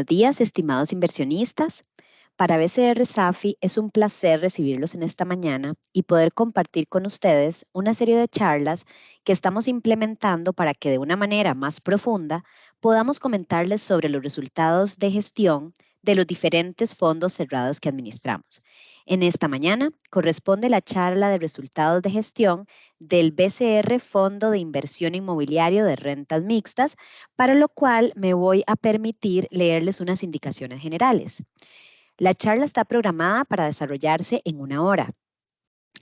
Buenos días, estimados inversionistas. Para BCR Safi es un placer recibirlos en esta mañana y poder compartir con ustedes una serie de charlas que estamos implementando para que de una manera más profunda podamos comentarles sobre los resultados de gestión de los diferentes fondos cerrados que administramos. En esta mañana corresponde la charla de resultados de gestión del BCR Fondo de Inversión Inmobiliario de Rentas Mixtas, para lo cual me voy a permitir leerles unas indicaciones generales. La charla está programada para desarrollarse en 1 hora.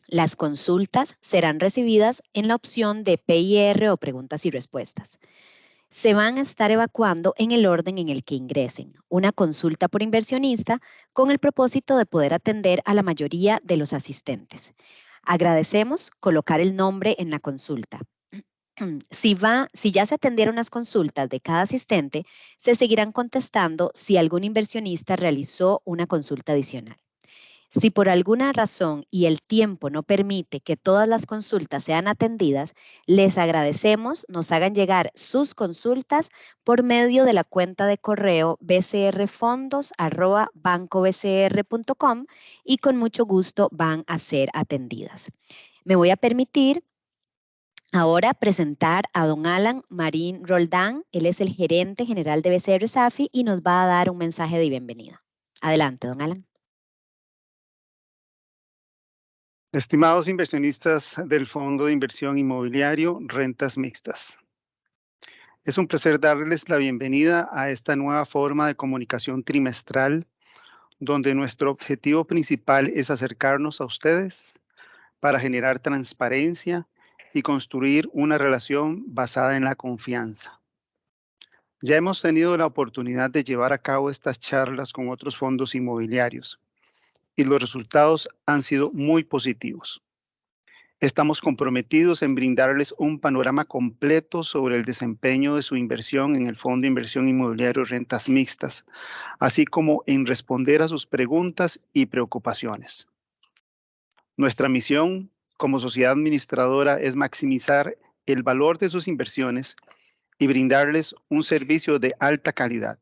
Las consultas serán recibidas en la opción de PIR o preguntas y respuestas. Se van a estar evacuando en el orden en el que ingresen. Una consulta por inversionista con el propósito de poder atender a la mayoría de los asistentes. Agradecemos colocar el nombre en la consulta. Si ya se atendieron las consultas de cada asistente, se seguirán contestando si algún inversionista realizó una consulta adicional. Si por alguna razón y el tiempo no permite que todas las consultas sean atendidas, les agradecemos nos hagan llegar sus consultas por medio de la cuenta de correo bcrfondos@bancobcr.com y con mucho gusto van a ser atendidas. Me voy a permitir ahora presentar a don Alan Marín Roldán. Él es el gerente general de BCR Safi y nos va a dar un mensaje de bienvenida. Adelante, don Alan. Estimados inversionistas del Fondo de Inversión Inmobiliario Rentas Mixtas, es un placer darles la bienvenida a esta nueva forma de comunicación trimestral, donde nuestro objetivo principal es acercarnos a ustedes para generar transparencia y construir una relación basada en la confianza. Ya hemos tenido la oportunidad de llevar a cabo estas charlas con otros fondos inmobiliarios y los resultados han sido muy positivos. Estamos comprometidos en brindarles un panorama completo sobre el desempeño de su inversión en el Fondo de Inversión Inmobiliario Rentas Mixtas, así como en responder a sus preguntas y preocupaciones. Nuestra misión como sociedad administradora es maximizar el valor de sus inversiones y brindarles un servicio de alta calidad.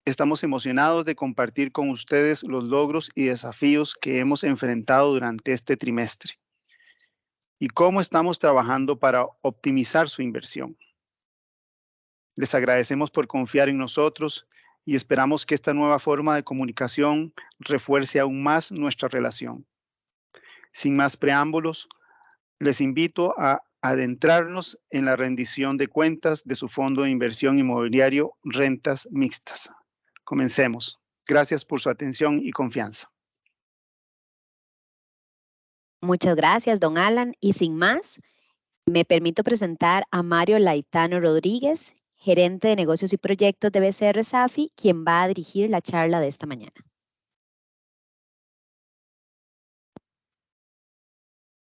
Estamos emocionados de compartir con ustedes los logros y desafíos que hemos enfrentado durante este trimestre y cómo estamos trabajando para optimizar su inversión. Les agradecemos por confiar en nosotros y esperamos que esta nueva forma de comunicación refuerce aún más nuestra relación. Sin más preámbulos, les invito a adentrarnos en la rendición de cuentas de su Fondo de Inversión Inmobiliario Rentas Mixtas. Comencemos. Gracias por su atención y confianza. Muchas gracias, don Alan. Y sin más, me permito presentar a Mario Laitano Rodríguez, gerente de negocios y proyectos de BCR Safi, quien va a dirigir la charla de esta mañana.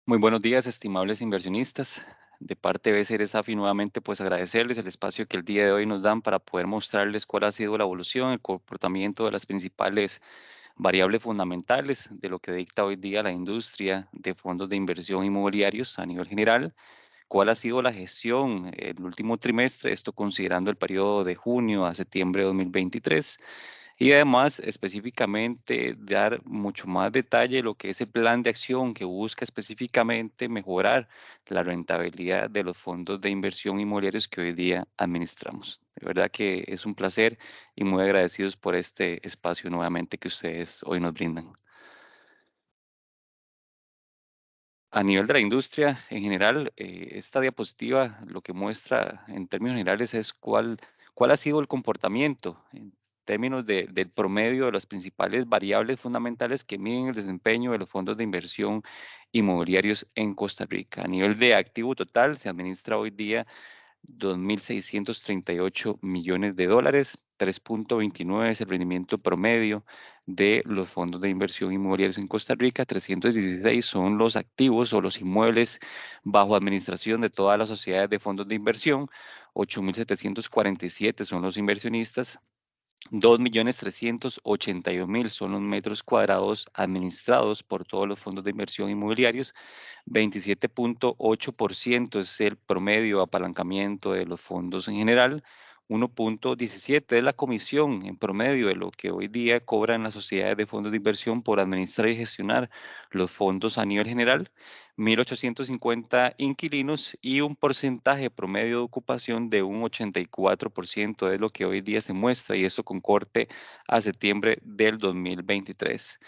Muy buenos días, estimables inversionistas. De parte de BCR Safi, nuevamente, pues agradecerles el espacio que el día de hoy nos dan para poder mostrarles cuál ha sido la evolución, el comportamiento de las principales variables fundamentales de lo que dicta hoy día la industria de fondos de inversión inmobiliarios a nivel general, cuál ha sido la gestión el último trimestre, esto considerando el periodo de junio a septiembre de 2023. Y además, específicamente, dar mucho más detalle de lo que es el plan de acción que busca específicamente mejorar la rentabilidad de los fondos de inversión inmobiliarios que hoy día administramos. De verdad que es un placer y muy agradecidos por este espacio nuevamente que ustedes hoy nos brindan. A nivel de la industria en general, esta diapositiva lo que muestra en términos generales es cuál ha sido el comportamiento en términos del promedio de las principales variables fundamentales que miden el desempeño de los fondos de inversión inmobiliarios en Costa Rica. A nivel de activo total, se administra hoy día 2.638 millones de dólares, 3.29 es el rendimiento promedio de los fondos de inversión inmobiliarios en Costa Rica, 316 son los activos o los inmuebles bajo administración de todas las sociedades de fondos de inversión, 8.747 son los inversionistas, 2.381.000 son los metros cuadrados administrados por todos los fondos de inversión inmobiliarios, 27.8% es el promedio de apalancamiento de los fondos en general, 1.17 es la comisión en promedio de lo que hoy día cobran las sociedades de fondos de inversión por administrar y gestionar los fondos a nivel general. 1.850 inquilinos y un porcentaje promedio de ocupación de un 84% es lo que hoy día se muestra, y eso con corte a septiembre del 2023.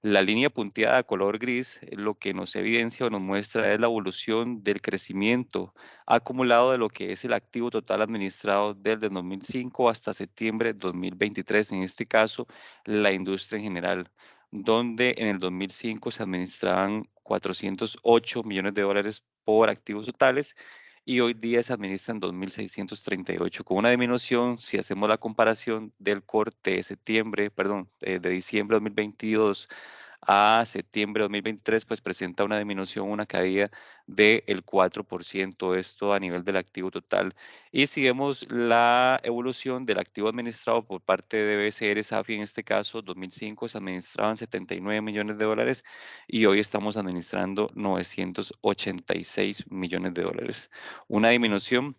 La línea punteada color gris lo que nos evidencia o nos muestra es la evolución del crecimiento acumulado de lo que es el activo total administrado desde 2005 hasta septiembre de 2023, en este caso la industria en general, donde en el 2005 se administraban 408 millones de dólares por activos totales y hoy día se administran 2.638, con una disminución, si hacemos la comparación del corte de septiembre, perdón, de diciembre de 2022 a septiembre de 2023, pues presenta una disminución, una caída del 4%, esto a nivel del activo total. Y si vemos la evolución del activo administrado por parte de BCR Safi, en este caso, 2005 se administraban 79 millones de dólares y hoy estamos administrando 986 millones de dólares. Una disminución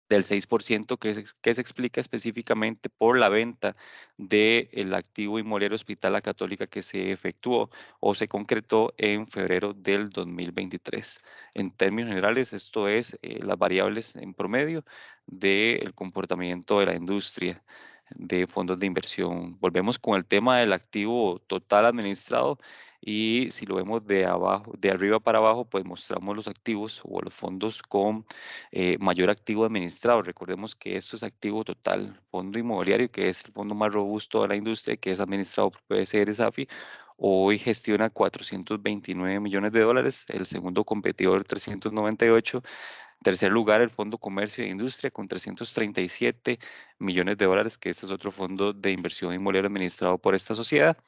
del 6% que se explica específicamente por la venta del activo inmobiliario Hospital La Católica que se efectuó o se concretó en febrero del 2023. En términos generales, esto es las variables en promedio del comportamiento de la industria de fondos de inversión. Volvemos con el tema del activo total administrado, y si lo vemos de abajo, de arriba para abajo, pues mostramos los activos o los fondos con mayor activo administrado. Recordemos que esto es activo total. Fondo inmobiliario, que es el fondo más robusto de la industria, que es administrado por PSR Safi, hoy gestiona 429 millones de dólares. El segundo competidor, 398. Tercer lugar, el Fondo Comercio e Industria con 337 millones de dólares, que este es otro fondo de inversión inmobiliaria administrado por esta sociedad.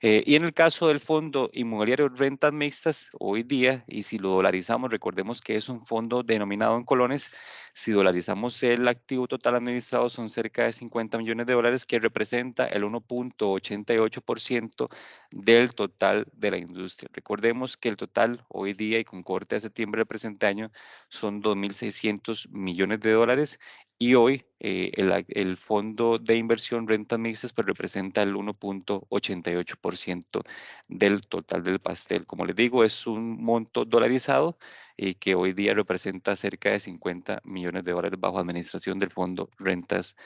Y en el caso del fondo inmobiliario rentas mixtas, hoy día, y si lo dolarizamos, recordemos que es un fondo denominado en colones, si dolarizamos el activo total administrado son cerca de 50 millones de dólares, que representa el 1.88% del total de la industria. Recordemos que el total hoy día y con corte de septiembre del presente año son 2.600 millones de dólares, y hoy el fondo de inversión rentas mixtas pues representa el 1.88% del total del pastel. Como les digo, es un monto dolarizado y que hoy día representa cerca de 50 millones de dólares bajo administración del fondo rentas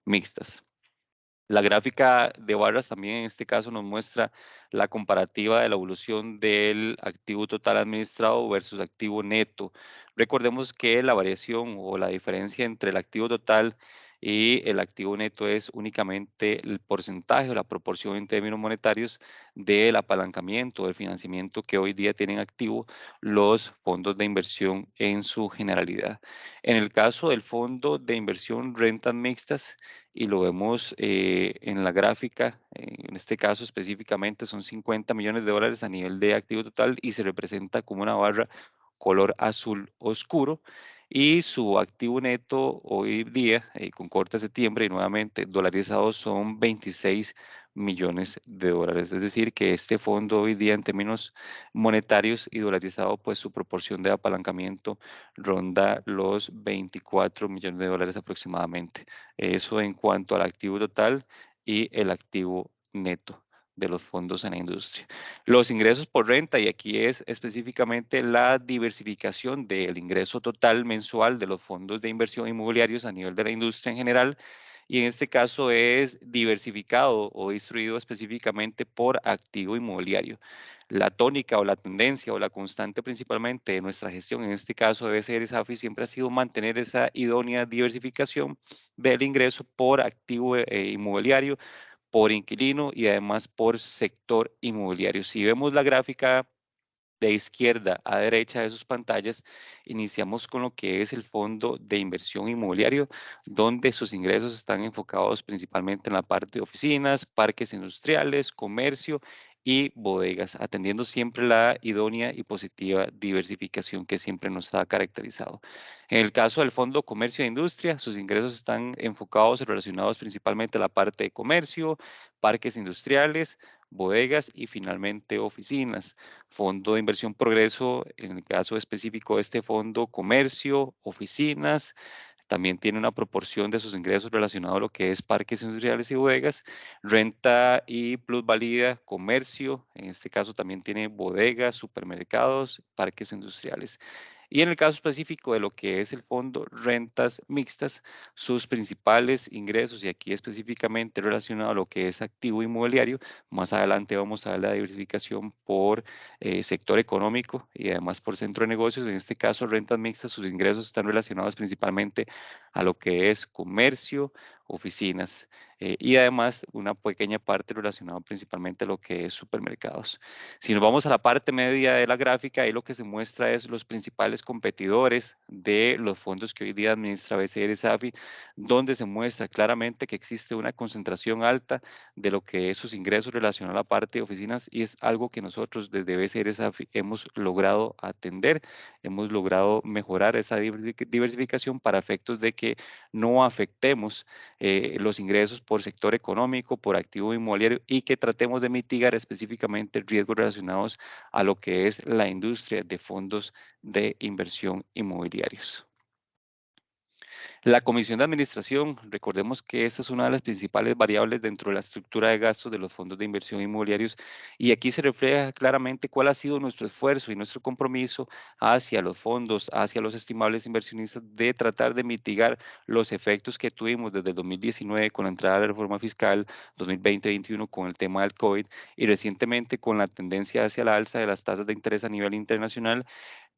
mixtas. La gráfica de barras también en este caso nos muestra la comparativa de la evolución del activo total administrado versus activo neto. Recordemos que la variación o la diferencia entre el activo total y el activo neto es únicamente el porcentaje o la proporción en términos monetarios del apalancamiento, del financiamiento que hoy día tienen activo los fondos de inversión en su generalidad. En el caso del fondo de inversión rentas mixtas, y lo vemos en la gráfica, en este caso específicamente son 50 millones de dólares a nivel de activo total y se representa como una barra color azul oscuro, y su activo neto hoy día, con corte de septiembre y nuevamente dolarizado, son 26 millones de dólares. Es decir, que este fondo hoy día en términos monetarios y dolarizado, pues su proporción de apalancamiento ronda los 24 millones de dólares aproximadamente. Eso en cuanto al activo total y el activo neto de los fondos en la industria. Los ingresos por renta, y aquí es específicamente la diversificación del ingreso total mensual de los fondos de inversión inmobiliarios a nivel de la industria en general, y en este caso es diversificado o distribuido específicamente por activo inmobiliario. La tónica o la tendencia o la constante principalmente de nuestra gestión, en este caso debe ser SAFI, siempre ha sido mantener esa idónea diversificación del ingreso por activo inmobiliario, por inquilino y además por sector inmobiliario. Si vemos la gráfica de izquierda a derecha de sus pantallas, iniciamos con lo que es el fondo de inversión inmobiliario, donde sus ingresos están enfocados principalmente en la parte de oficinas, parques industriales, comercio y bodegas, atendiendo siempre la idónea y positiva diversificación que siempre nos ha caracterizado. En el caso del fondo comercio e industria, sus ingresos están enfocados y relacionados principalmente a la parte de comercio, parques industriales, bodegas y finalmente oficinas. Fondo de inversión progreso, en el caso específico de este fondo, comercio, oficinas, también tiene una proporción de sus ingresos relacionado a lo que es parques industriales y bodegas, renta y plusvalía, comercio, en este caso también tiene bodegas, supermercados, parques industriales. Y en el caso específico de lo que es el fondo rentas mixtas, sus principales ingresos, y aquí específicamente relacionado a lo que es activo inmobiliario, más adelante vamos a ver la diversificación por sector económico y además por centro de negocios. En este caso, rentas mixtas, sus ingresos están relacionados principalmente a lo que es comercio, oficinas y además una pequeña parte relacionada principalmente a lo que es supermercados. Si nos vamos a la parte media de la gráfica, ahí lo que se muestra es los principales competidores de los fondos que hoy día administra BCR SAFI, donde se muestra claramente que existe una concentración alta de lo que es sus ingresos relacionados a la parte de oficinas, y es algo que nosotros desde BCR SAFI hemos logrado atender, hemos logrado mejorar esa diversificación para efectos de que no afectemos los ingresos por sector económico, por activo inmobiliario, y que tratemos de mitigar específicamente riesgos relacionados a lo que es la industria de fondos de inversión inmobiliarios. La comisión de administración, recordemos que esa es una de las principales variables dentro de la estructura de gastos de los fondos de inversión inmobiliarios, y aquí se refleja claramente cuál ha sido nuestro esfuerzo y nuestro compromiso hacia los fondos, hacia los estimables inversionistas, de tratar de mitigar los efectos que tuvimos desde el 2019 con la entrada de la reforma fiscal, 2020-2021 con el tema del COVID, y recientemente con la tendencia hacia la alza de las tasas de interés a nivel internacional.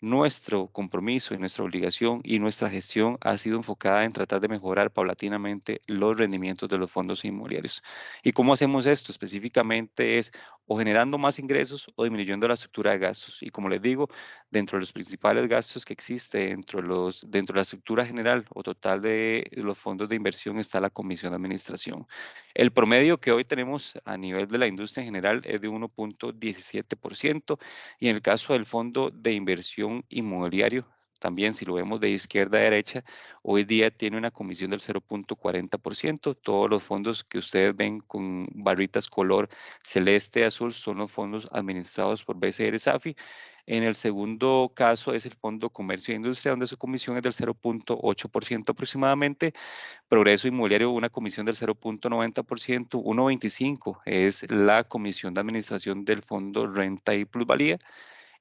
Nuestro compromiso y nuestra obligación y nuestra gestión ha sido enfocada en tratar de mejorar paulatinamente los rendimientos de los fondos inmobiliarios. ¿Y cómo hacemos esto? Específicamente es o generando más ingresos o disminuyendo la estructura de gastos. Y como les digo, dentro de los principales gastos que existe dentro de la estructura general o total de los fondos de inversión está la comisión de administración. El promedio que hoy tenemos a nivel de la industria en general es de 1.17%, y en el caso del fondo de inversión inmobiliario, también si lo vemos de izquierda a derecha, hoy día tiene una comisión del 0.40%. Todos los fondos que ustedes ven con barritas color celeste, azul, son los fondos administrados por BCR SAFI. En el segundo caso es el fondo comercio e industria, donde su comisión es del 0.8% aproximadamente. Progreso inmobiliario, una comisión del 0.90%, 1.25 es la comisión de administración del fondo renta y plusvalía.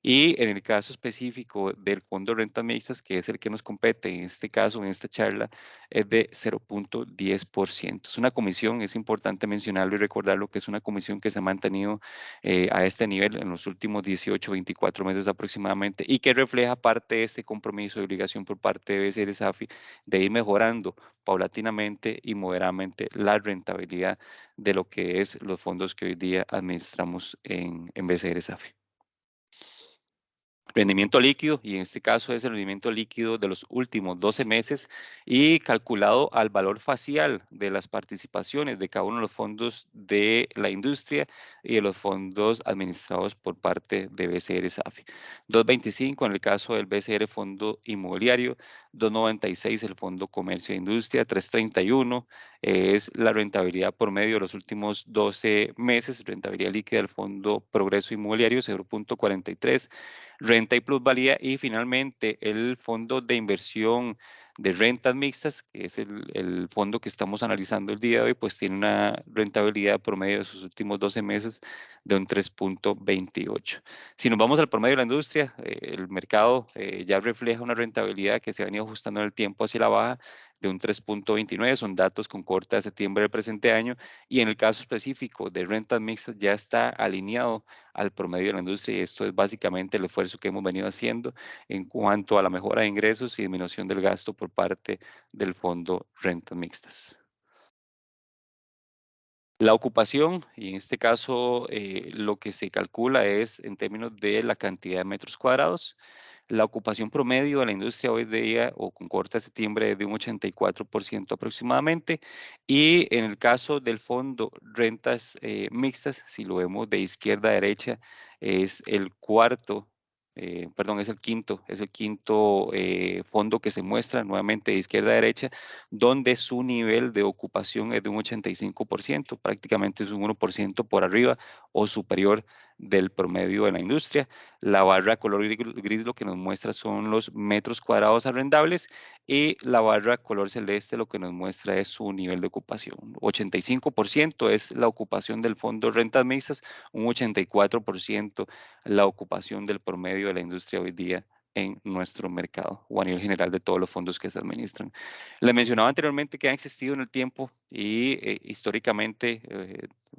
Y en el caso específico del fondo de rentas mixtas, que es el que nos compete en este caso, en esta charla, es de 0.10%. Es una comisión, es importante mencionarlo y recordarlo, que es una comisión que se ha mantenido a este nivel en los últimos 18, 24 meses aproximadamente, y que refleja parte de este compromiso y obligación por parte de BCR SAFI de ir mejorando paulatinamente y moderadamente la rentabilidad de lo que es los fondos que hoy día administramos en BCR SAFI. Rendimiento líquido, y en este caso es el rendimiento líquido de los últimos 12 meses y calculado al valor facial de las participaciones de cada uno de los fondos de la industria y de los fondos administrados por parte de BCR SAFI. 2.25 en el caso del BCR Fondo Inmobiliario, 2.96 el Fondo Comercio e Industria, 3.31 es la rentabilidad promedio de los últimos 12 meses, rentabilidad líquida del Fondo Progreso Inmobiliario, 0.43, renta y plusvalía, y finalmente el fondo de inversión de rentas mixtas, que es el fondo que estamos analizando el día de hoy, pues tiene una rentabilidad promedio de sus últimos 12 meses de un 3.28. Si nos vamos al promedio de la industria, el mercado ya refleja una rentabilidad que se ha venido ajustando en el tiempo hacia la baja de un 3.29, son datos con corte de septiembre del presente año, y en el caso específico de rentas mixtas ya está alineado al promedio de la industria, y esto es básicamente el esfuerzo que hemos venido haciendo en cuanto a la mejora de ingresos y disminución del gasto por parte del fondo rentas mixtas. La ocupación, y en este caso lo que se calcula es en términos de la cantidad de metros cuadrados. La ocupación promedio de la industria hoy día, o con corte de septiembre, es de un 84% aproximadamente. Y en el caso del fondo rentas mixtas, si lo vemos de izquierda a derecha, es el cuarto, perdón, es el quinto fondo que se muestra nuevamente de izquierda a derecha, donde su nivel de ocupación es de un 85%, prácticamente es un 1% por arriba o superior del promedio de la industria. La barra color gris lo que nos muestra son los metros cuadrados arrendables y la barra color celeste lo que nos muestra es su nivel de ocupación. 85% es la ocupación del fondo rentas mixtas, un 84% la ocupación del promedio de la industria hoy día en nuestro mercado o a nivel general de todos los fondos que se administran. Les mencionaba anteriormente que han existido en el tiempo y históricamente,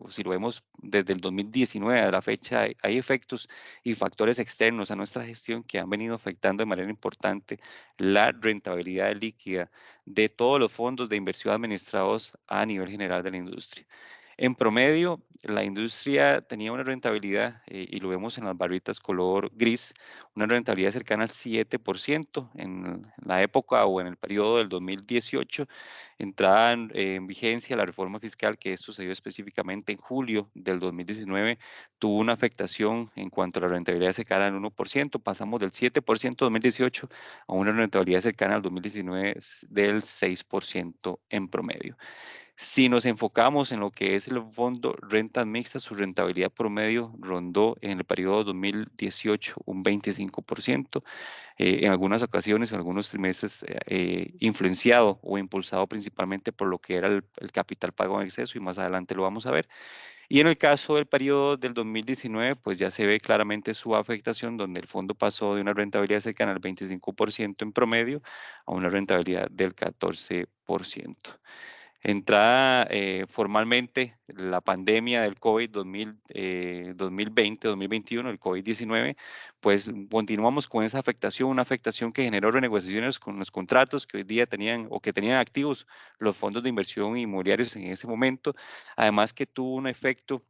si lo vemos desde el 2019 a la fecha, hay efectos y factores externos a nuestra gestión que han venido afectando de manera importante la rentabilidad líquida de todos los fondos de inversión administrados a nivel general de la industria. En promedio, la industria tenía una rentabilidad, y lo vemos en las barritas color gris, una rentabilidad cercana al 7% en la época o en el periodo del 2018, entrada en vigencia la reforma fiscal que sucedió específicamente en julio del 2019, tuvo una afectación en cuanto a la rentabilidad cercana al 1%, pasamos del 7% 2018 a una rentabilidad cercana al 2019 del 6% en promedio. Si nos enfocamos en lo que es el fondo rentas mixtas, su rentabilidad promedio rondó en el periodo 2018 un 25%, en algunas ocasiones, en algunos trimestres, influenciado o impulsado principalmente por lo que era el capital pago en exceso y más adelante lo vamos a ver. Y en el caso del periodo del 2019, pues ya se ve claramente su afectación, donde el fondo pasó de una rentabilidad cercana al 25% en promedio a una rentabilidad del 14%. Entrada formalmente la pandemia del COVID 2020-2021, el COVID-19, pues continuamos con esa afectación, una afectación que generó renegociaciones con los contratos que hoy día tenían o que tenían activos los fondos de inversión inmobiliarios en ese momento, además que tuvo un efecto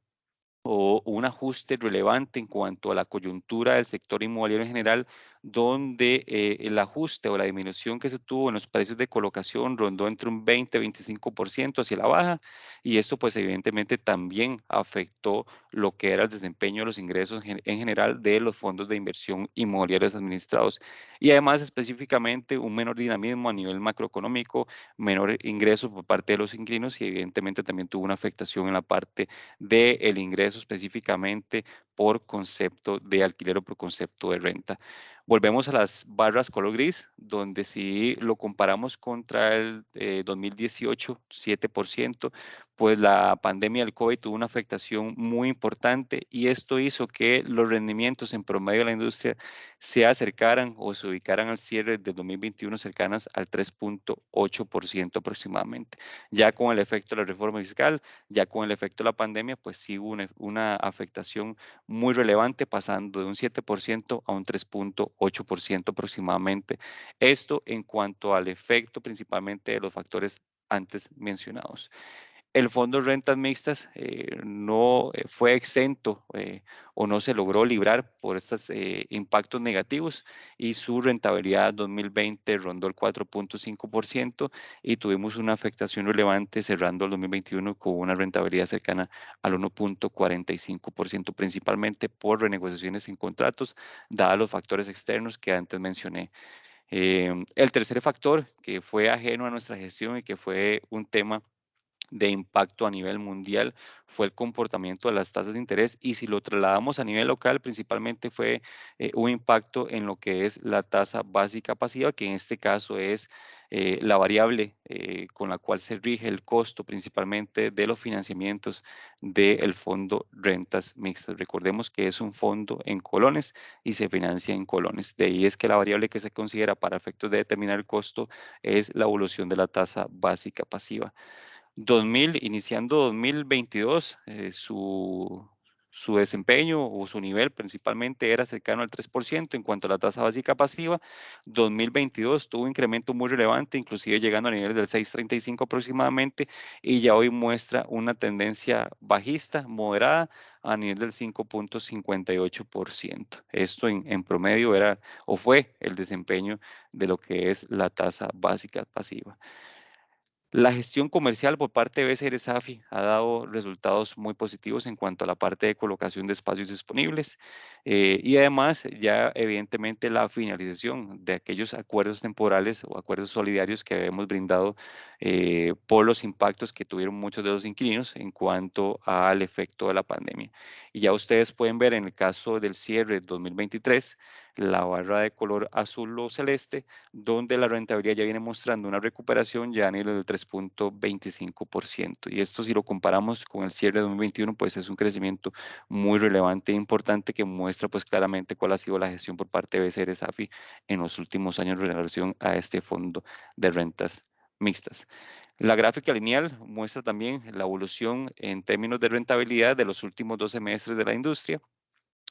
o un ajuste relevante en cuanto a la coyuntura del sector inmobiliario en general, donde el ajuste o la disminución que se tuvo en los precios de colocación rondó entre un 20-25% hacia la baja, y esto pues evidentemente también afectó lo que era el desempeño de los ingresos en general de los fondos de inversión inmobiliarios administrados, y además específicamente un menor dinamismo a nivel macroeconómico, menor ingreso por parte de los inquilinos, y evidentemente también tuvo una afectación en la parte del ingreso específicamente por concepto de alquiler o por concepto de renta. Volvemos a las barras color gris, donde si lo comparamos contra el 2018, 7%, pues la pandemia del COVID tuvo una afectación muy importante y esto hizo que los rendimientos en promedio de la industria se acercaran o se ubicaran al cierre del 2021 cercanas al 3.8% aproximadamente. Ya con el efecto de la reforma fiscal, ya con el efecto de la pandemia, pues sí hubo una afectación muy relevante, pasando de un 7% a un 3.8% aproximadamente. Esto en cuanto al efecto principalmente de los factores antes mencionados. El fondo de rentas mixtas no fue exento o no se logró librar por estos impactos negativos y su rentabilidad 2020 rondó el 4.5% y tuvimos una afectación relevante cerrando el 2021 con una rentabilidad cercana al 1.45%, principalmente por renegociaciones en contratos, dados los factores externos que antes mencioné. El tercer factor que fue ajeno a nuestra gestión y que fue un tema de impacto a nivel mundial fue el comportamiento de las tasas de interés, y si lo trasladamos a nivel local principalmente fue un impacto en lo que es la tasa básica pasiva, que en este caso es la variable con la cual se rige el costo principalmente de los financiamientos del fondo rentas mixtas. Recordemos que es un fondo en colones y se financia en colones. De ahí es que la variable que se considera para efectos de determinar el costo es la evolución de la tasa básica pasiva. Iniciando 2022, su desempeño o su nivel principalmente era cercano al 3% en cuanto a la tasa básica pasiva. 2022 tuvo un incremento muy relevante, inclusive llegando a niveles del 6.35 aproximadamente, y ya hoy muestra una tendencia bajista moderada a nivel del 5.58%. Esto en promedio era o fue el desempeño de lo que es la tasa básica pasiva. La gestión comercial por parte de BCR SAFI ha dado resultados muy positivos en cuanto a la parte de colocación de espacios disponibles y además ya evidentemente la finalización de aquellos acuerdos temporales o acuerdos solidarios que habíamos brindado por los impactos que tuvieron muchos de los inquilinos en cuanto al efecto de la pandemia. Y ya ustedes pueden ver en el caso del cierre 2023, la barra de color azul o celeste, donde la rentabilidad ya viene mostrando una recuperación ya a nivel del 3.25%. Y esto si lo comparamos con el cierre de 2021, pues es un crecimiento muy relevante e importante que muestra pues claramente cuál ha sido la gestión por parte de BCR SAFI en los últimos años en relación a este fondo de rentas mixtas. La gráfica lineal muestra también la evolución en términos de rentabilidad de los últimos 12 semestres de la industria.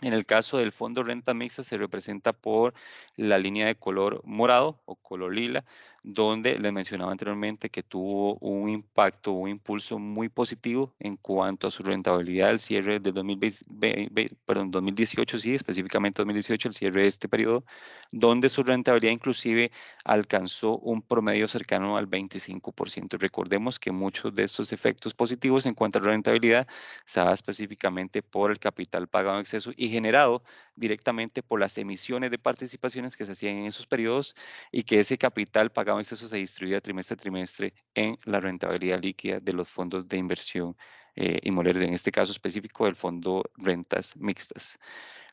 En el caso del fondo renta mixta se representa por la línea de color morado o color lila, donde les mencionaba anteriormente que tuvo un impacto, un impulso muy positivo en cuanto a su rentabilidad al cierre del 2018, sí, específicamente 2018, el cierre de este periodo, donde su rentabilidad inclusive alcanzó un promedio cercano al 25%. Recordemos que muchos de estos efectos positivos en cuanto a la rentabilidad se da específicamente por el capital pagado en exceso y generado directamente por las emisiones de participaciones que se hacían en esos periodos y que ese capital pagado en exceso se distribuía trimestre a trimestre en la rentabilidad líquida de los fondos de inversión inmobiliaria, en este caso específico del fondo rentas mixtas.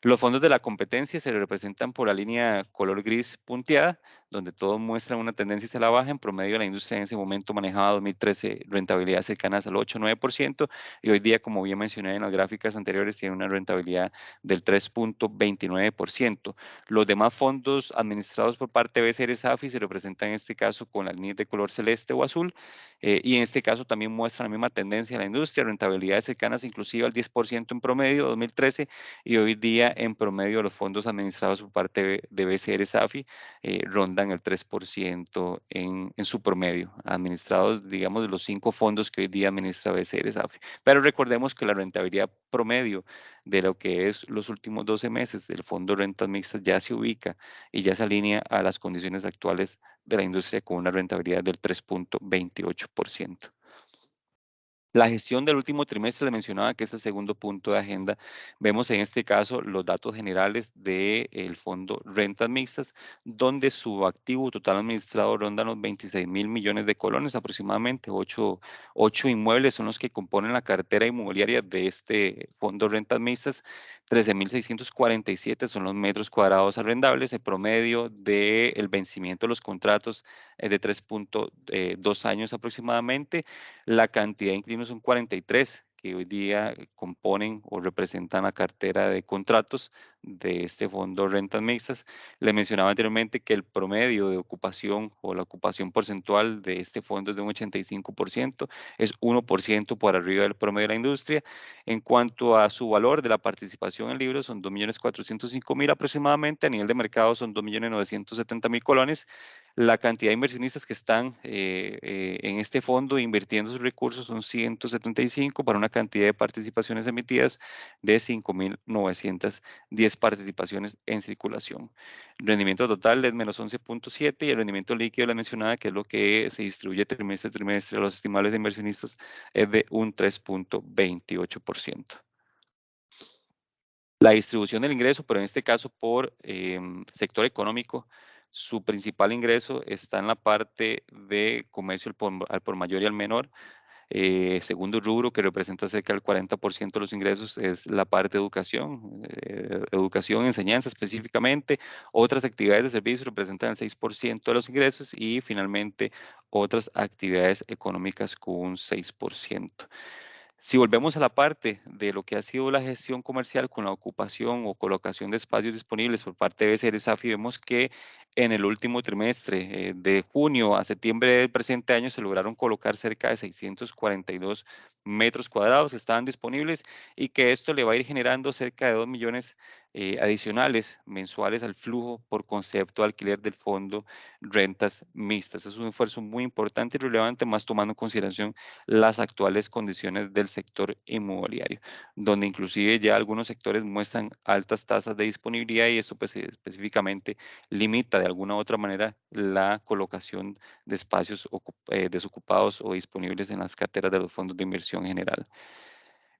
Los fondos de la competencia se representan por la línea color gris punteada, donde todos muestran una tendencia hacia la baja. En promedio, la industria en ese momento manejaba 2013 rentabilidades cercanas al 8-9% y hoy día, como bien mencioné en las gráficas anteriores, tiene una rentabilidad del 3.29%. Los demás fondos administrados por parte de BCR SAFI se representan en este caso con la línea de color celeste o azul y en este caso también muestran la misma tendencia a la industria, rentabilidades cercanas inclusive al 10% en promedio 2013 y hoy día en promedio los fondos administrados por parte de BCR SAFI rondan el 3% en su promedio, administrados, digamos, de los 5 fondos que hoy día administra BCR SAFI. Pero recordemos que la rentabilidad promedio de lo que es los últimos 12 meses del fondo de rentas mixtas ya se ubica y ya se alinea a las condiciones actuales de la industria con una rentabilidad del 3.28%. La gestión del último trimestre, le mencionaba que es el segundo punto de agenda. Vemos en este caso los datos generales del fondo rentas mixtas, donde su activo total administrado ronda los 26.000 millones de colones, aproximadamente 8 inmuebles son los que componen la cartera inmobiliaria de este fondo rentas mixtas. 13.647 son los metros cuadrados arrendables. El promedio del vencimiento de los contratos es de 3.2 años aproximadamente. La cantidad de inquilinos son 43 que hoy día componen o representan la cartera de contratos de este fondo rentas mixtas. Le mencionaba anteriormente que el promedio de ocupación o la ocupación porcentual de este fondo es de un 85%, es 1% por arriba del promedio de la industria. En cuanto a su valor de la participación en libros, son 2.405.000 aproximadamente, a nivel de mercado son 2.970.000 colones. La cantidad de inversionistas que están en este fondo invirtiendo sus recursos son 175 para una cantidad de participaciones emitidas de 5.910 participaciones en circulación. El rendimiento total es menos 11.7 y el rendimiento líquido, la mencionada, que es lo que se distribuye trimestre a trimestre a los estimables de inversionistas, es de un 3.28%. La distribución del ingreso, pero en este caso por sector económico, su principal ingreso está en la parte de comercio al por mayor y al menor. Segundo rubro, que representa cerca del 40% de los ingresos, es la parte de educación, enseñanza específicamente. Otras actividades de servicio representan el 6% de los ingresos y finalmente otras actividades económicas con un 6%. Si volvemos a la parte de lo que ha sido la gestión comercial con la ocupación o colocación de espacios disponibles por parte de BCR SAFI, vemos que en el último trimestre, de junio a septiembre del presente año, se lograron colocar cerca de 642 metros cuadrados que estaban disponibles y que esto le va a ir generando cerca de 2 millones adicionales mensuales al flujo por concepto de alquiler del fondo rentas mixtas. Es un esfuerzo muy importante y relevante, más tomando en consideración las actuales condiciones del sector inmobiliario, donde inclusive ya algunos sectores muestran altas tasas de disponibilidad y eso pues específicamente limita de alguna u otra manera la colocación de espacios desocupados o disponibles en las carteras de los fondos de inversión en general.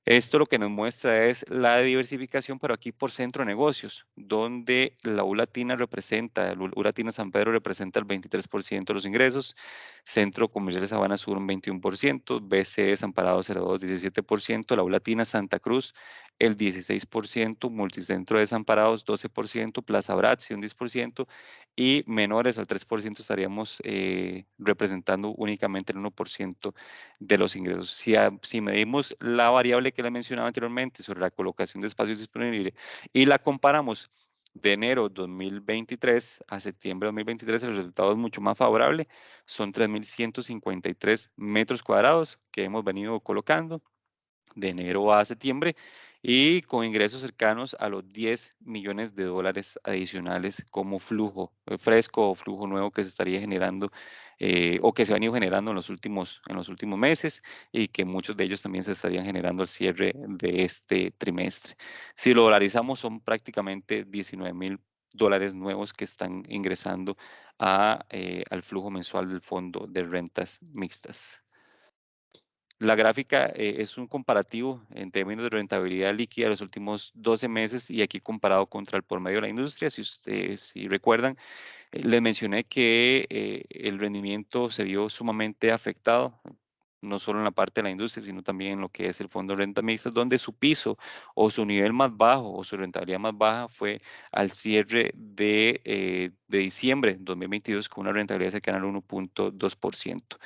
Esto lo que nos muestra es la diversificación, pero aquí por centro de negocios, donde la U Latina San Pedro representa el 23% de los ingresos, Centro Comercial de Sabana Sur un 21%, BC Desamparado 02 17%, la U Latina Santa Cruz el 16%, Multicentro Desamparados 12%, Plaza Bratzi un 10% y menores al 3% estaríamos representando únicamente el 1% de los ingresos. Si medimos la variable que le mencionaba anteriormente sobre la colocación de espacios disponibles y la comparamos de enero 2023 a septiembre 2023, el resultado es mucho más favorable. Son 3.153 metros cuadrados que hemos venido colocando de enero a septiembre y con ingresos cercanos a los 10 millones de dólares adicionales como flujo fresco o flujo nuevo que se estaría generando o que se ha venido generando en los últimos meses y que muchos de ellos también se estarían generando al cierre de este trimestre. Si lo dolarizamos son prácticamente 19.000 dólares nuevos que están ingresando al flujo mensual del fondo de rentas mixtas. La gráfica es un comparativo en términos de rentabilidad líquida de los últimos 12 meses y aquí comparado contra el promedio de la industria. Si recuerdan, les mencioné que el rendimiento se vio sumamente afectado, no solo en la parte de la industria, sino también en lo que es el fondo de renta mixta, donde su piso o su nivel más bajo o su rentabilidad más baja fue al cierre de diciembre 2022 con una rentabilidad cercana al 1.2%.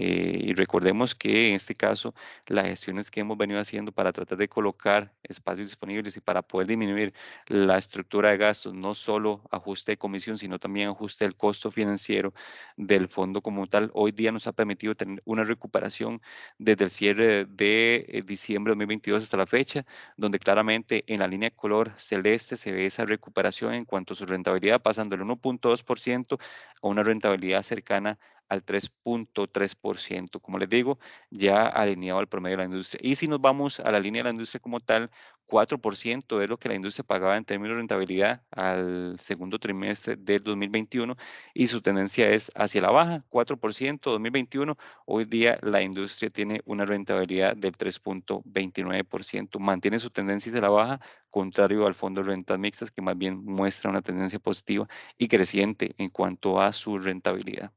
Y recordemos que en este caso las gestiones que hemos venido haciendo para tratar de colocar espacios disponibles y para poder disminuir la estructura de gastos, no solo ajuste de comisión, sino también ajuste del costo financiero del fondo como tal, hoy día nos ha permitido tener una recuperación desde el cierre de diciembre de 2022 hasta la fecha, donde claramente en la línea de color celeste se ve esa recuperación en cuanto a su rentabilidad, pasando del 1.2% a una rentabilidad cercana al 3.3%, como les digo, ya alineado al promedio de la industria. Y si nos vamos a la línea de la industria como tal, 4% es lo que la industria pagaba en términos de rentabilidad al segundo trimestre del 2021 y su tendencia es hacia la baja, 4% 2021. Hoy día la industria tiene una rentabilidad del 3.29%, mantiene su tendencia hacia la baja, contrario al fondo de rentas mixtas que más bien muestra una tendencia positiva y creciente en cuanto a su rentabilidad.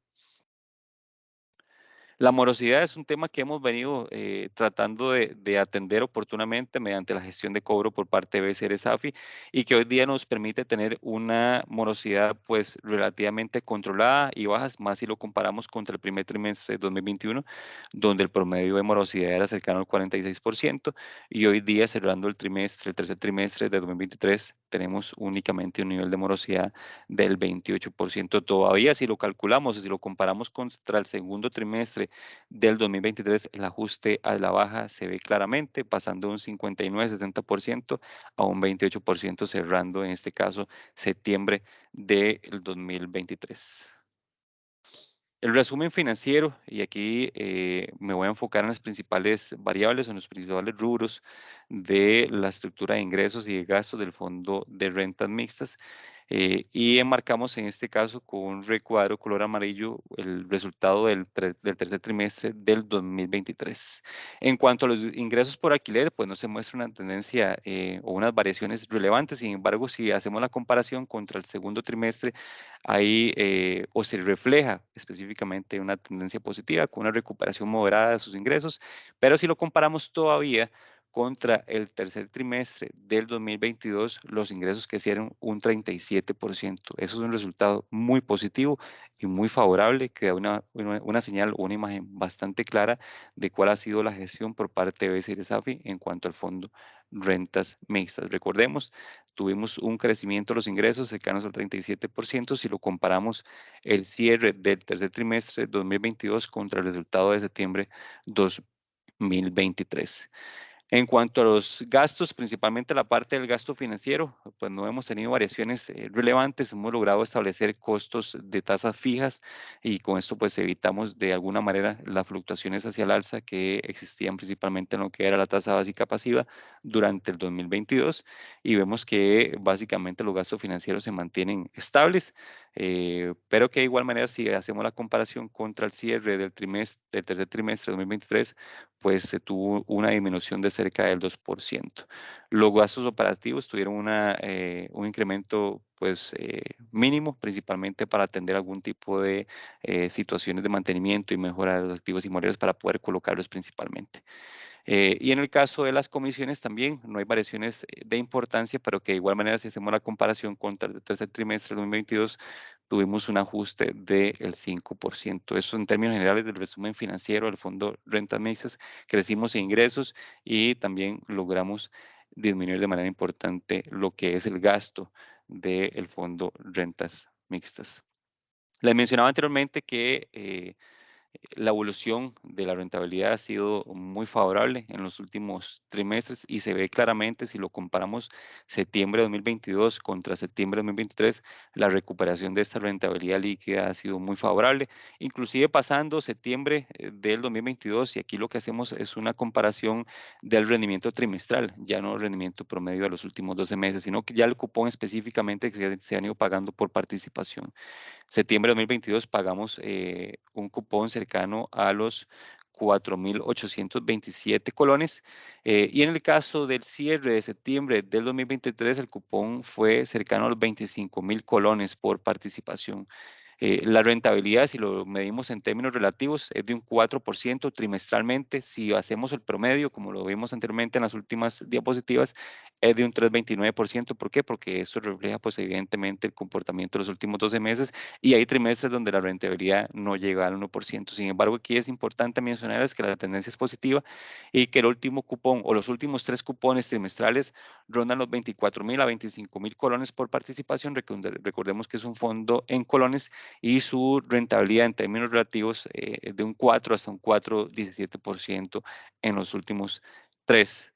La morosidad es un tema que hemos venido tratando de atender oportunamente mediante la gestión de cobro por parte de BCR SAFI y que hoy día nos permite tener una morosidad pues relativamente controlada y bajas, más si lo comparamos contra el primer trimestre de 2021, donde el promedio de morosidad era cercano al 46% y hoy día cerrando el tercer trimestre de 2023, tenemos únicamente un nivel de morosidad del 28%. Todavía si lo calculamos, si lo comparamos contra el segundo trimestre del 2023, el ajuste a la baja se ve claramente, pasando de un 59-60% a un 28%, cerrando en este caso septiembre del 2023. El resumen financiero, y aquí me voy a enfocar en las principales variables, en los principales rubros de la estructura de ingresos y de gastos del fondo de rentas mixtas. Y enmarcamos en este caso con un recuadro color amarillo el resultado del tercer trimestre del 2023. En cuanto a los ingresos por alquiler, pues no se muestra una tendencia o unas variaciones relevantes. Sin embargo, si hacemos la comparación contra el segundo trimestre, ahí o se refleja específicamente una tendencia positiva con una recuperación moderada de sus ingresos, pero si lo comparamos todavía contra el tercer trimestre del 2022, los ingresos crecieron un 37%. Eso es un resultado muy positivo y muy favorable que da una señal o una imagen bastante clara de cuál ha sido la gestión por parte de BCR SAFI en cuanto al fondo rentas mixtas. Recordemos, tuvimos un crecimiento de los ingresos cercanos al 37% si lo comparamos el cierre del tercer trimestre 2022 contra el resultado de septiembre 2023. En cuanto a los gastos, principalmente la parte del gasto financiero, pues no hemos tenido variaciones relevantes, hemos logrado establecer costos de tasas fijas y con esto pues evitamos de alguna manera las fluctuaciones hacia el alza que existían principalmente en lo que era la tasa básica pasiva durante el 2022 y vemos que básicamente los gastos financieros se mantienen estables, pero que de igual manera si hacemos la comparación contra el cierre del tercer trimestre de 2023, pues se tuvo una disminución de cerca del 2%. Los gastos operativos tuvieron un incremento pues mínimo, principalmente para atender algún tipo de situaciones de mantenimiento y mejora de los activos inmobiliarios para poder colocarlos principalmente. Y en el caso de las comisiones también no hay variaciones de importancia, pero que de igual manera si hacemos la comparación contra el tercer trimestre de 2022, tuvimos un ajuste del 5%. Eso en términos generales del resumen financiero del Fondo Rentas Mixtas, crecimos en ingresos y también logramos disminuir de manera importante lo que es el gasto del Fondo Rentas Mixtas. Les mencionaba anteriormente que la evolución de la rentabilidad ha sido muy favorable en los últimos trimestres y se ve claramente si lo comparamos septiembre de 2022 contra septiembre de 2023, la recuperación de esta rentabilidad líquida ha sido muy favorable, inclusive pasando septiembre del 2022 y aquí lo que hacemos es una comparación del rendimiento trimestral, ya no el rendimiento promedio de los últimos 12 meses, sino que ya el cupón específicamente que se han ido pagando por participación. Septiembre de 2022 pagamos un cupón cercano a los 4.827 colones y en el caso del cierre de septiembre del 2023 el cupón fue cercano a los 25.000 colones por participación. La rentabilidad, si lo medimos en términos relativos, es de un 4% trimestralmente. Si hacemos el promedio, como lo vimos anteriormente en las últimas diapositivas, es de un 3,29%. ¿Por qué? Porque eso refleja, pues, evidentemente el comportamiento de los últimos 12 meses y hay trimestres donde la rentabilidad no llega al 1%. Sin embargo, aquí es importante mencionar que la tendencia es positiva y que el último cupón o los últimos 3 cupones trimestrales rondan los 24.000 a 25.000 colones por participación. Recordemos que es un fondo en colones y su rentabilidad en términos relativos es de un 4 hasta un 4,17% en los últimos 3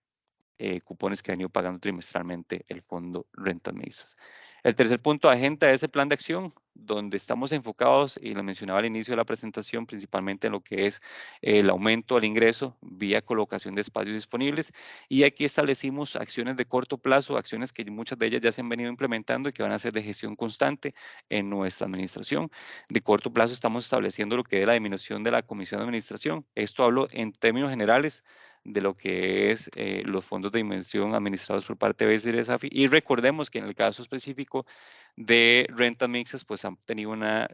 cupones que ha venido pagando trimestralmente el Fondo Rentas Mixtas. El tercer punto de agenda es el plan de acción, donde estamos enfocados, y lo mencionaba al inicio de la presentación, principalmente en lo que es el aumento al ingreso vía colocación de espacios disponibles. Y aquí establecimos acciones de corto plazo, acciones que muchas de ellas ya se han venido implementando y que van a ser de gestión constante en nuestra administración. De corto plazo estamos estableciendo lo que es la disminución de la comisión de administración. Esto hablo en términos generales de lo que es los fondos de inversión administrados por parte de BCR SAFI. Y recordemos que en el caso específico de rentas mixtas, pues han tenido una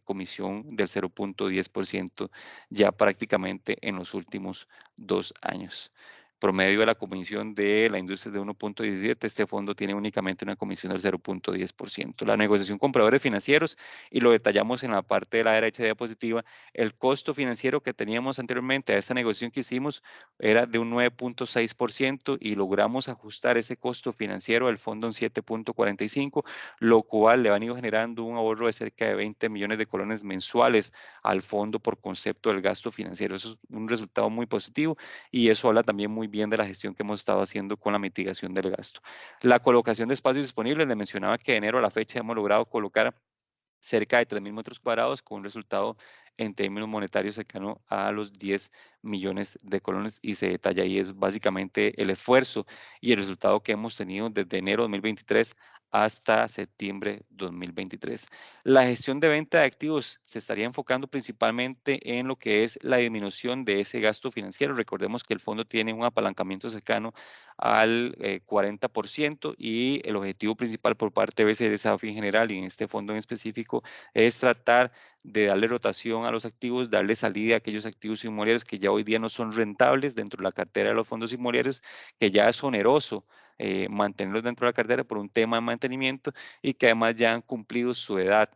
comisión del 0,10% ya prácticamente en los últimos 2 años. Promedio de la comisión de la industria de 1,17, este fondo tiene únicamente una comisión del 0,10%. La negociación con proveedores financieros, y lo detallamos en la parte de la derecha de diapositiva, el costo financiero que teníamos anteriormente a esta negociación que hicimos era de un 9,6% y logramos ajustar ese costo financiero del fondo en 7,45, lo cual le ha ido generando un ahorro de cerca de 20 millones de colones mensuales al fondo por concepto del gasto financiero. Eso es un resultado muy positivo y eso habla también muy bien de la gestión que hemos estado haciendo con la mitigación del gasto. La colocación de espacios disponibles, le mencionaba que de enero a la fecha hemos logrado colocar cerca de 3.000 metros cuadrados con un resultado en términos monetarios cercano a los 10 millones de colones y se detalla ahí es básicamente el esfuerzo y el resultado que hemos tenido desde enero de 2023 hasta septiembre 2023. La gestión de venta de activos se estaría enfocando principalmente en lo que es la disminución de ese gasto financiero. Recordemos que el fondo tiene un apalancamiento cercano al 40% y el objetivo principal por parte de BCR SAFI en general y en este fondo en específico es tratar de darle rotación a los activos, darle salida a aquellos activos inmobiliarios que ya hoy día no son rentables dentro de la cartera de los fondos inmobiliarios, que ya es oneroso mantenerlos dentro de la cartera por un tema de mantenimiento y que además ya han cumplido su edad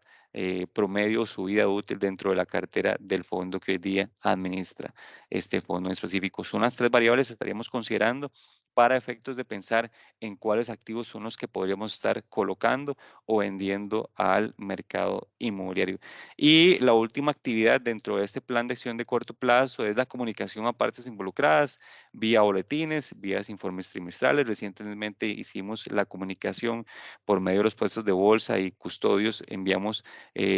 promedio, su vida útil dentro de la cartera del fondo que hoy día administra este fondo en específico. Son las 3 variables que estaríamos considerando para efectos de pensar en cuáles activos son los que podríamos estar colocando o vendiendo al mercado inmobiliario. Y la última actividad dentro de este plan de acción de corto plazo es la comunicación a partes involucradas, vía boletines, vía informes trimestrales. Recientemente hicimos la comunicación por medio de los puestos de bolsa y custodios, enviamos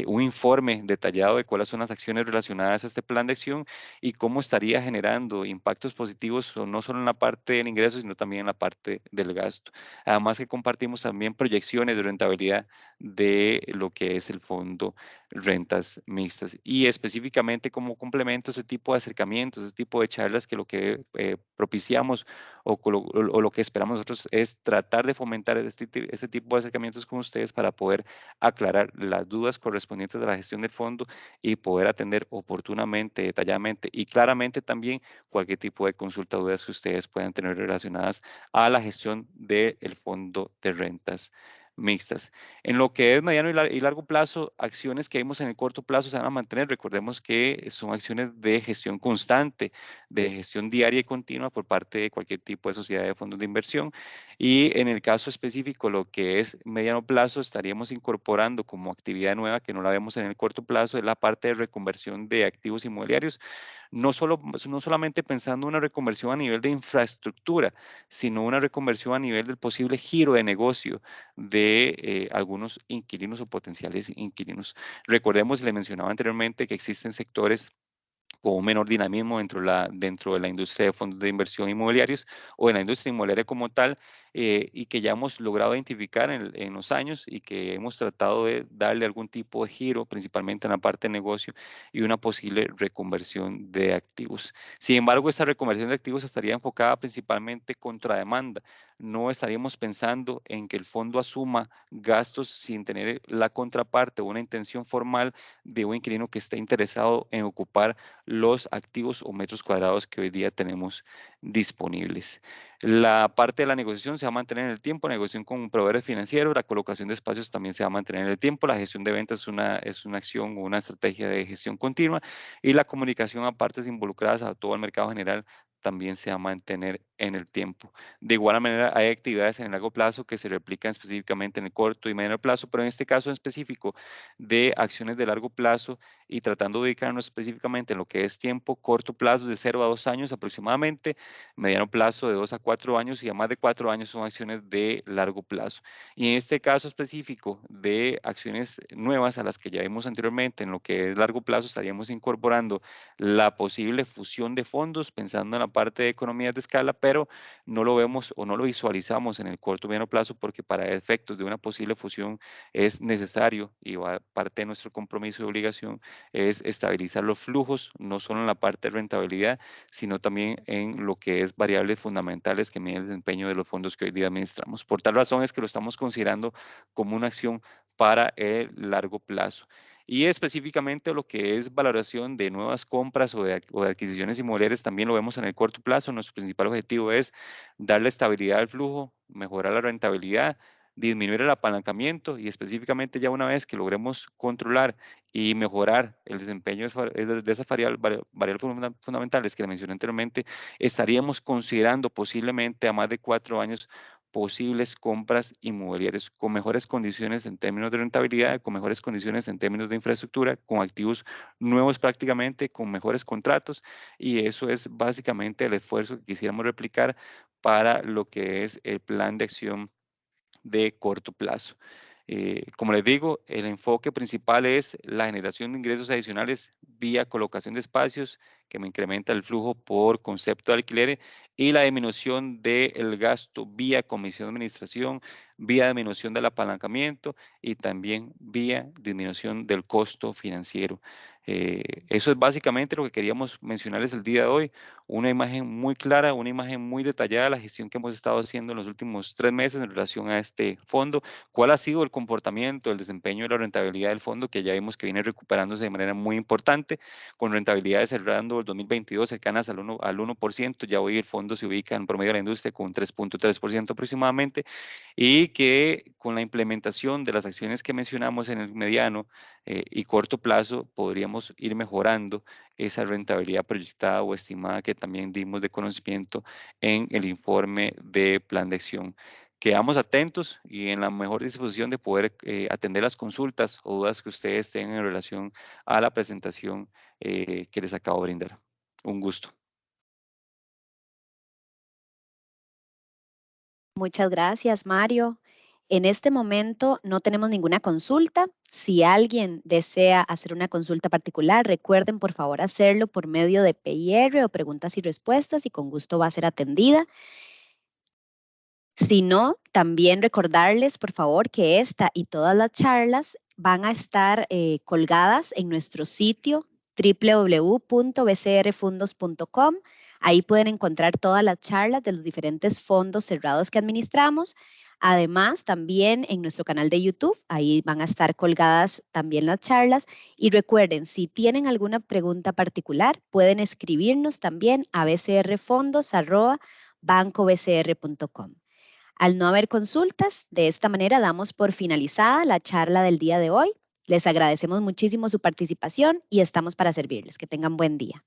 un informe detallado de cuáles son las acciones relacionadas a este plan de acción y cómo estaría generando impactos positivos no solo en la parte del ingreso, sino también en la parte del gasto. Además que compartimos también proyecciones de rentabilidad de lo que es el fondo rentas mixtas y específicamente como complemento ese tipo de acercamientos, ese tipo de charlas que lo que propiciamos o lo que esperamos nosotros es tratar de fomentar este tipo de acercamientos con ustedes para poder aclarar las dudas correspondientes a la gestión del fondo y poder atender oportunamente, detalladamente y claramente también cualquier tipo de consulta o dudas que ustedes puedan tener relacionadas a la gestión del fondo de rentas mixtas. En lo que es mediano y largo plazo, acciones que vimos en el corto plazo se van a mantener. Recordemos que son acciones de gestión constante, de gestión diaria y continua por parte de cualquier tipo de sociedad de fondos de inversión. Y en el caso específico, lo que es mediano plazo, estaríamos incorporando como actividad nueva que no la vemos en el corto plazo, es la parte de reconversión de activos inmobiliarios. No solamente pensando en una reconversión a nivel de infraestructura, sino una reconversión a nivel del posible giro de negocio de algunos inquilinos o potenciales inquilinos. Recordemos, le mencionaba anteriormente que existen sectores con un menor dinamismo dentro de la industria de fondos de inversión inmobiliarios o en la industria inmobiliaria como tal, y que ya hemos logrado identificar en los años y que hemos tratado de darle algún tipo de giro, principalmente en la parte de negocio y una posible reconversión de activos. Sin embargo, esta reconversión de activos estaría enfocada principalmente contra demanda. No estaríamos pensando en que el fondo asuma gastos sin tener la contraparte o una intención formal de un inquilino que esté interesado en ocupar los activos o metros cuadrados que hoy día tenemos disponibles. La parte de la negociación se va a mantener en el tiempo, la negociación con proveedores financieros, la colocación de espacios también se va a mantener en el tiempo, la gestión de ventas es una acción o una estrategia de gestión continua y la comunicación a partes involucradas a todo el mercado general también se va a mantener en el tiempo. De igual manera, hay actividades en el largo plazo que se replican específicamente en el corto y mediano plazo, pero en este caso en específico de acciones de largo plazo y tratando de ubicarnos específicamente en lo que es tiempo, corto plazo de 0 a 2 años aproximadamente, mediano plazo de 2 a 4 años y a más de 4 años son acciones de largo plazo. Y en este caso específico de acciones nuevas a las que ya vimos anteriormente, en lo que es largo plazo estaríamos incorporando la posible fusión de fondos pensando en la parte de economías de escala, pero no lo vemos o no lo visualizamos en el corto o mediano plazo porque para efectos de una posible fusión es necesario y va parte de nuestro compromiso y obligación es estabilizar los flujos, no solo en la parte de rentabilidad, sino también en lo que es variables fundamentales que miden el desempeño de los fondos que hoy día administramos. Por tal razón es que lo estamos considerando como una acción para el largo plazo. Y específicamente lo que es valoración de nuevas compras o de adquisiciones inmobiliarias también lo vemos en el corto plazo. Nuestro principal objetivo es darle estabilidad al flujo, mejorar la rentabilidad, disminuir el apalancamiento y específicamente ya una vez que logremos controlar y mejorar el desempeño de esas variables fundamentales que le mencioné anteriormente, estaríamos considerando posiblemente a más de 4 años posibles compras inmobiliarias con mejores condiciones en términos de rentabilidad, con mejores condiciones en términos de infraestructura, con activos nuevos prácticamente, con mejores contratos y eso es básicamente el esfuerzo que quisiéramos replicar para lo que es el plan de acción de corto plazo. Como les digo, el enfoque principal es la generación de ingresos adicionales vía colocación de espacios que me incrementa el flujo por concepto de alquiler y la disminución del gasto vía comisión de administración, vía disminución del apalancamiento y también vía disminución del costo financiero. Eso es básicamente lo que queríamos mencionarles el día de hoy. Una imagen muy clara, una imagen muy detallada de la gestión que hemos estado haciendo en los últimos 3 meses en relación a este fondo. ¿Cuál ha sido el comportamiento, el desempeño y la rentabilidad del fondo que ya vimos que viene recuperándose de manera muy importante, con rentabilidades cerrando del 2022 cercanas al 1%, ya hoy el fondo se ubica en promedio de la industria con un 3.3% aproximadamente, y que con la implementación de las acciones que mencionamos en el mediano y corto plazo podríamos ir mejorando esa rentabilidad proyectada o estimada que también dimos de conocimiento en el informe de plan de acción. Quedamos atentos y en la mejor disposición de poder atender las consultas o dudas que ustedes tengan en relación a la presentación que les acabo de brindar. Un gusto. Muchas gracias, Mario. En este momento no tenemos ninguna consulta. Si alguien desea hacer una consulta particular, recuerden por favor hacerlo por medio de PIR o preguntas y respuestas y con gusto va a ser atendida. Si no, también recordarles por favor que esta y todas las charlas van a estar colgadas en nuestro sitio www.bcrfundos.com. Ahí pueden encontrar todas las charlas de los diferentes fondos cerrados que administramos. Además, también en nuestro canal de YouTube, ahí van a estar colgadas también las charlas. Y recuerden, si tienen alguna pregunta particular, pueden escribirnos también a bcrfondos@bancobcr.com. Al no haber consultas, de esta manera damos por finalizada la charla del día de hoy. Les agradecemos muchísimo su participación y estamos para servirles. Que tengan buen día.